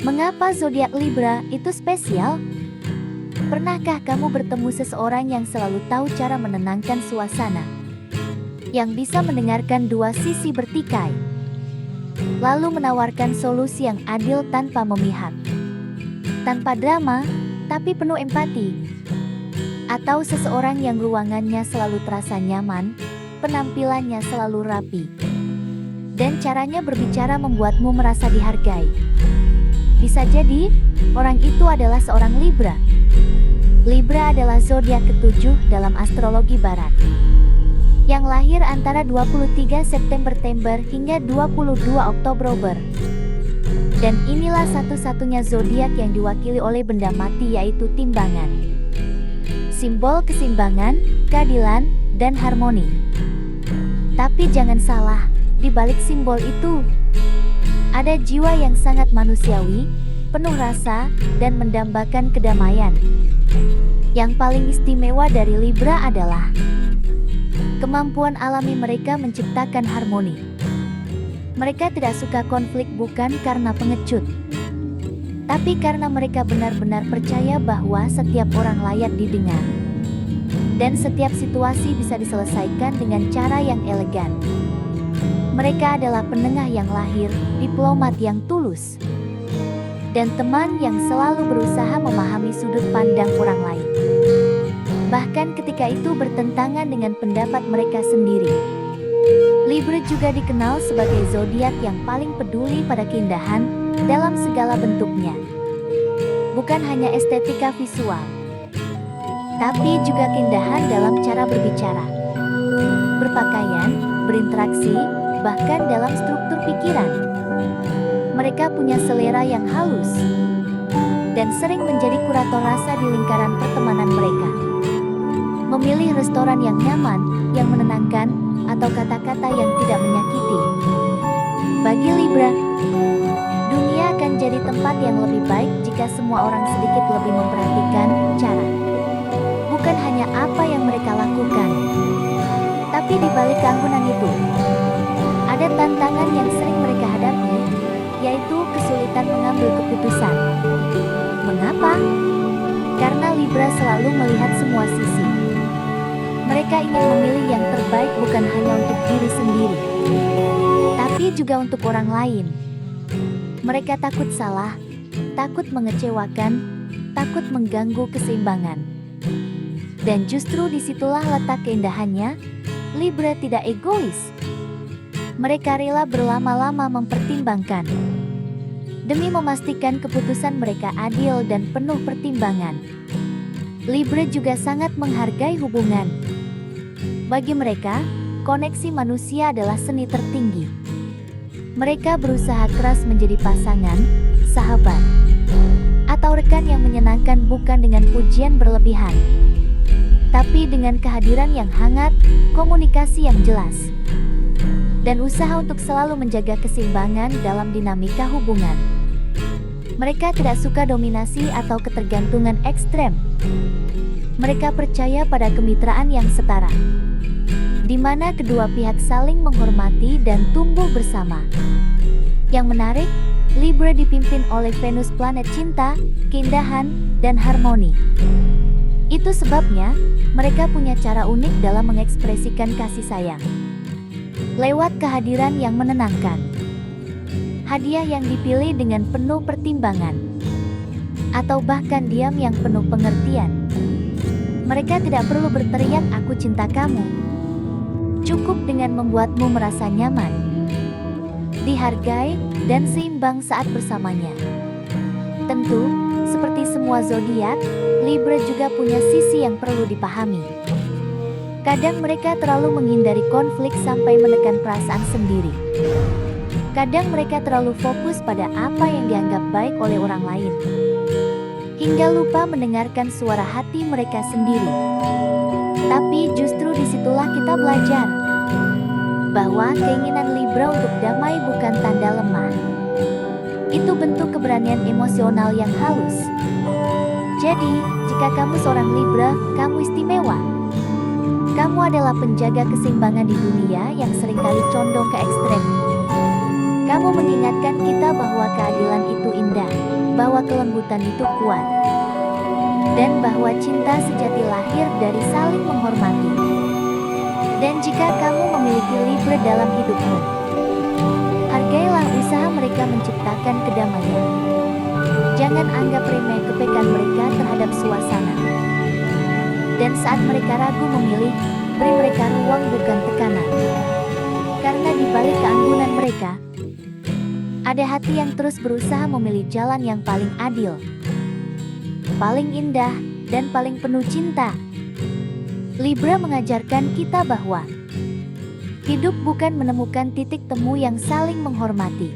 Mengapa zodiak Libra itu spesial? Pernahkah kamu bertemu seseorang yang selalu tahu cara menenangkan suasana? Yang bisa mendengarkan dua sisi bertikai, lalu menawarkan solusi yang adil tanpa memihak. Tanpa drama, tapi penuh empati. Atau seseorang yang ruangannya selalu terasa nyaman, penampilannya selalu rapi, dan caranya berbicara membuatmu merasa dihargai. Bisa jadi, orang itu adalah seorang Libra. Libra adalah zodiak ketujuh dalam astrologi barat, yang lahir antara 23 September hingga 22 Oktober. Dan inilah satu-satunya zodiak yang diwakili oleh benda mati, yaitu timbangan. Simbol keseimbangan, keadilan, dan harmoni. Tapi jangan salah, di balik simbol itu ada jiwa yang sangat manusiawi, penuh rasa, dan mendambakan kedamaian. Yang paling istimewa dari Libra adalah kemampuan alami mereka menciptakan harmoni. Mereka tidak suka konflik bukan karena pengecut, tapi karena mereka benar-benar percaya bahwa setiap orang layak didengar, dan setiap situasi bisa diselesaikan dengan cara yang elegan. Mereka adalah penengah yang lahir, diplomat yang tulus, dan teman yang selalu berusaha memahami sudut pandang orang lain, bahkan ketika itu bertentangan dengan pendapat mereka sendiri. Libra juga dikenal sebagai zodiak yang paling peduli pada keindahan dalam segala bentuknya. Bukan hanya estetika visual, tapi juga keindahan dalam cara berbicara, berpakaian, berinteraksi, bahkan dalam struktur pikiran. Mereka punya selera yang halus dan sering menjadi kurator rasa di lingkaran pertemanan mereka. Memilih restoran yang nyaman, yang menenangkan, atau kata-kata yang tidak menyakiti. Bagi Libra, dunia akan jadi tempat yang lebih baik jika semua orang sedikit lebih memperhatikan cara, bukan hanya apa yang mereka lakukan. Tapi di balik keanggunan itu, ada tantangan yang sering mereka hadapi, yaitu kesulitan mengambil keputusan. Mengapa? Karena Libra selalu melihat semua sisi. Mereka ingin memilih yang terbaik bukan hanya untuk diri sendiri, tapi juga untuk orang lain. Mereka takut salah, takut mengecewakan, takut mengganggu keseimbangan. Dan justru disitulah letak keindahannya. Libra tidak egois. Mereka rela berlama-lama mempertimbangkan, demi memastikan keputusan mereka adil dan penuh pertimbangan. Libra juga sangat menghargai hubungan. Bagi mereka, koneksi manusia adalah seni tertinggi. Mereka berusaha keras menjadi pasangan, sahabat, atau rekan yang menyenangkan bukan dengan pujian berlebihan, tapi dengan kehadiran yang hangat, komunikasi yang jelas, dan usaha untuk selalu menjaga keseimbangan dalam dinamika hubungan. Mereka tidak suka dominasi atau ketergantungan ekstrem. Mereka percaya pada kemitraan yang setara, di mana kedua pihak saling menghormati dan tumbuh bersama. Yang menarik, Libra dipimpin oleh Venus, planet cinta, keindahan, dan harmoni. Itu sebabnya, mereka punya cara unik dalam mengekspresikan kasih sayang, lewat kehadiran yang menenangkan, hadiah yang dipilih dengan penuh pertimbangan, atau bahkan diam yang penuh pengertian. Mereka tidak perlu berteriak "aku cinta kamu". Cukup dengan membuatmu merasa nyaman, dihargai, dan seimbang saat bersamanya. Tentu, seperti semua zodiak, Libra juga punya sisi yang perlu dipahami. Kadang mereka terlalu menghindari konflik sampai menekan perasaan sendiri. Kadang mereka terlalu fokus pada apa yang dianggap baik oleh orang lain, hingga lupa mendengarkan suara hati mereka sendiri. Tapi justru disitulah kita belajar bahwa keinginan Libra untuk damai bukan tanda lemah. Itu bentuk keberanian emosional yang halus. Jadi, jika kamu seorang Libra, kamu istimewa. Kamu adalah penjaga keseimbangan di dunia yang seringkali condong ke ekstrem. Kamu Kamu mengingatkan kita bahwa keadilan itu indah, bahwa kelembutan itu kuat, dan bahwa cinta sejati lahir dari saling menghormati. Dan jika kamu memiliki Libra dalam hidupmu, hargailah usaha mereka menciptakan kedamaian. Jangan anggap remeh kepekaan mereka terhadap suasana. Dan saat mereka ragu memilih, beri mereka ruang bukan tekanan. Karena di balik keanggunan mereka, ada hati yang terus berusaha memilih jalan yang paling adil, paling indah, dan paling penuh cinta. Libra mengajarkan kita bahwa hidup bukan menemukan titik temu yang saling menghormati.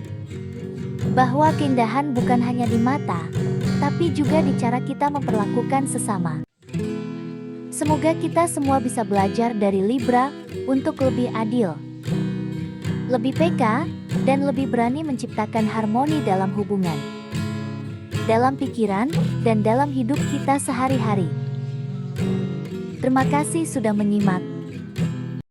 Bahwa keindahan bukan hanya di mata, tapi juga di cara kita memperlakukan sesama. Semoga kita semua bisa belajar dari Libra untuk lebih adil, lebih peka, dan lebih berani menciptakan harmoni dalam hubungan, dalam pikiran, dan dalam hidup kita sehari-hari. Terima kasih sudah menyimak.